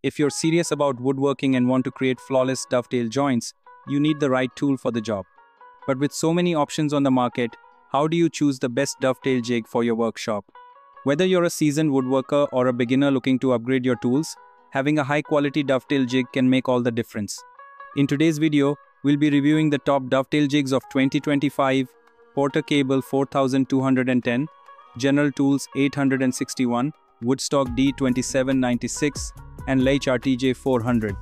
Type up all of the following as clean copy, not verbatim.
If you're serious about woodworking and want to create flawless dovetail joints, you need the right tool for the job. But with so many options on the market, how do you choose the best dovetail jig for your workshop? Whether you're a seasoned woodworker or a beginner looking to upgrade your tools, having a high-quality dovetail jig can make all the difference. In today's video, we'll be reviewing the top dovetail jigs of 2025, Porter Cable 4210, General Tools 861, Woodstock D2796, and LEIGH RTJ 400.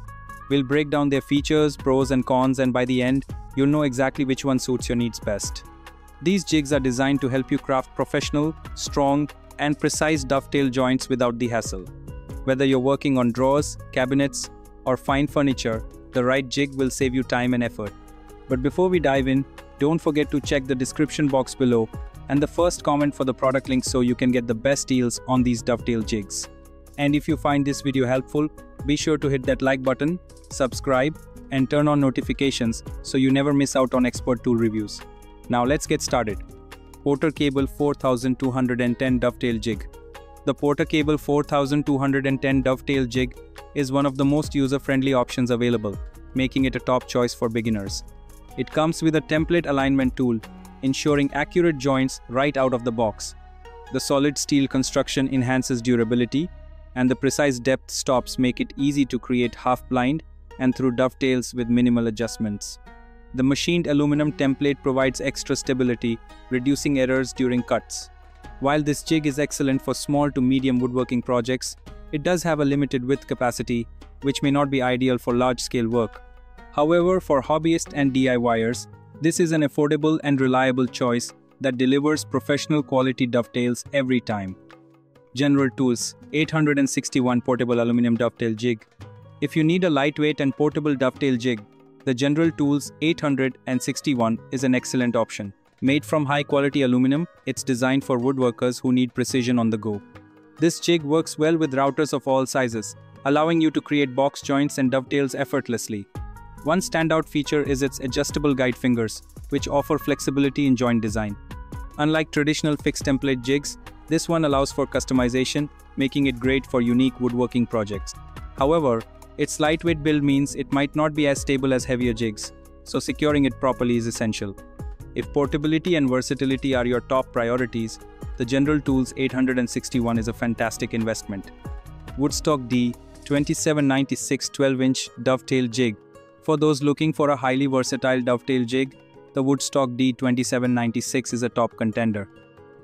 We'll break down their features, pros and cons, and by the end, you'll know exactly which one suits your needs best. These jigs are designed to help you craft professional, strong, and precise dovetail joints without the hassle. Whether you're working on drawers, cabinets, or fine furniture, the right jig will save you time and effort. But before we dive in, don't forget to check the description box below and the first comment for the product link so you can get the best deals on these dovetail jigs. And if you find this video helpful, be sure to hit that like button, subscribe, and turn on notifications so you never miss out on expert tool reviews. Now let's get started. Porter Cable 4210 Dovetail Jig. The Porter Cable 4210 Dovetail Jig is one of the most user-friendly options available, making it a top choice for beginners. It comes with a template alignment tool, ensuring accurate joints right out of the box. The solid steel construction enhances durability, and the precise depth stops make it easy to create half-blind and through dovetails with minimal adjustments. The machined aluminum template provides extra stability, reducing errors during cuts. While this jig is excellent for small to medium woodworking projects, it does have a limited width capacity, which may not be ideal for large-scale work. However, for hobbyists and DIYers, this is an affordable and reliable choice that delivers professional quality dovetails every time. General Tools 861 Portable Aluminum Dovetail Jig. If you need a lightweight and portable dovetail jig, the General Tools 861 is an excellent option. Made from high-quality aluminum, it's designed for woodworkers who need precision on the go. This jig works well with routers of all sizes, allowing you to create box joints and dovetails effortlessly. One standout feature is its adjustable guide fingers, which offer flexibility in joint design. Unlike traditional fixed template jigs, this one allows for customization, making it great for unique woodworking projects. However, its lightweight build means it might not be as stable as heavier jigs, so securing it properly is essential. If portability and versatility are your top priorities, the General Tools 861 is a fantastic investment. Woodstock D2796 12-inch Dovetail Jig. For those looking for a highly versatile dovetail jig, the Woodstock D2796 is a top contender.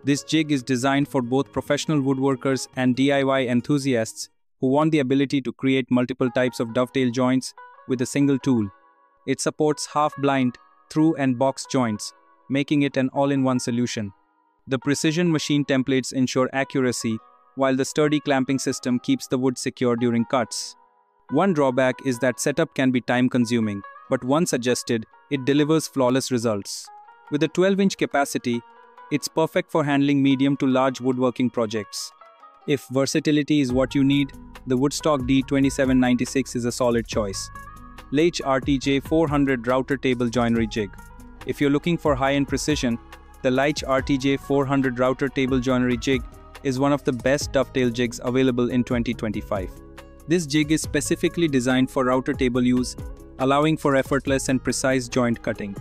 This jig is designed for both professional woodworkers and DIY enthusiasts who want the ability to create multiple types of dovetail joints with a single tool. It supports half-blind, through and box joints, making it an all-in-one solution. The precision machine templates ensure accuracy, while the sturdy clamping system keeps the wood secure during cuts. One drawback is that setup can be time-consuming, but once adjusted, it delivers flawless results. With a 12-inch capacity, it's perfect for handling medium to large woodworking projects. If versatility is what you need, the Woodstock D2796 is a solid choice. LEIGH RTJ 400 Router Table Joinery Jig. If you're looking for high-end precision, the LEIGH RTJ 400 Router Table Joinery Jig is one of the best dovetail jigs available in 2025. This jig is specifically designed for router table use, allowing for effortless and precise joint cutting.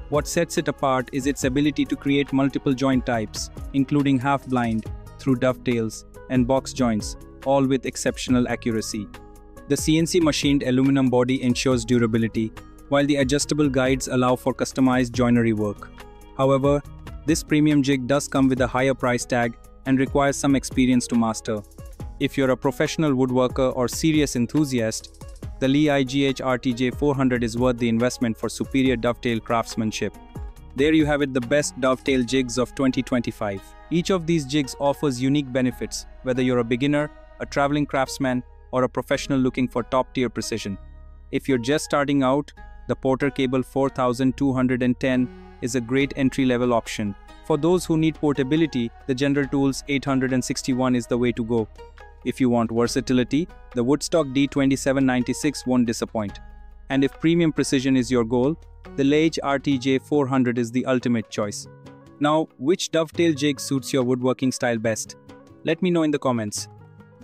What sets it apart is its ability to create multiple joint types, including half-blind, through dovetails, and box joints, all with exceptional accuracy. The CNC machined aluminum body ensures durability, while the adjustable guides allow for customized joinery work. However, this premium jig does come with a higher price tag and requires some experience to master. If you're a professional woodworker or serious enthusiast, the LEIGH RTJ 400 is worth the investment for superior dovetail craftsmanship. There you have it, the best dovetail jigs of 2025. Each of these jigs offers unique benefits, whether you're a beginner, a traveling craftsman, or a professional looking for top-tier precision. If you're just starting out, the Porter Cable 4210 is a great entry-level option. For those who need portability, the General Tools 861 is the way to go. If you want versatility, the Woodstock D2796 won't disappoint. And if premium precision is your goal, the LEIGH RTJ 400 is the ultimate choice. Now, which dovetail jig suits your woodworking style best? Let me know in the comments.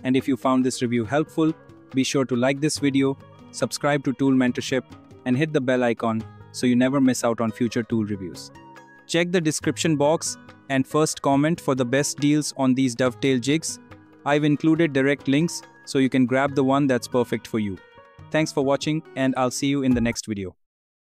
And if you found this review helpful, Be sure to like this video, subscribe to Tool Mentorship, and hit the bell icon so you never miss out on future tool reviews. Check the description box and first comment for the best deals on these dovetail jigs. I've included direct links so you can grab the one that's perfect for you. Thanks for watching, and I'll see you in the next video.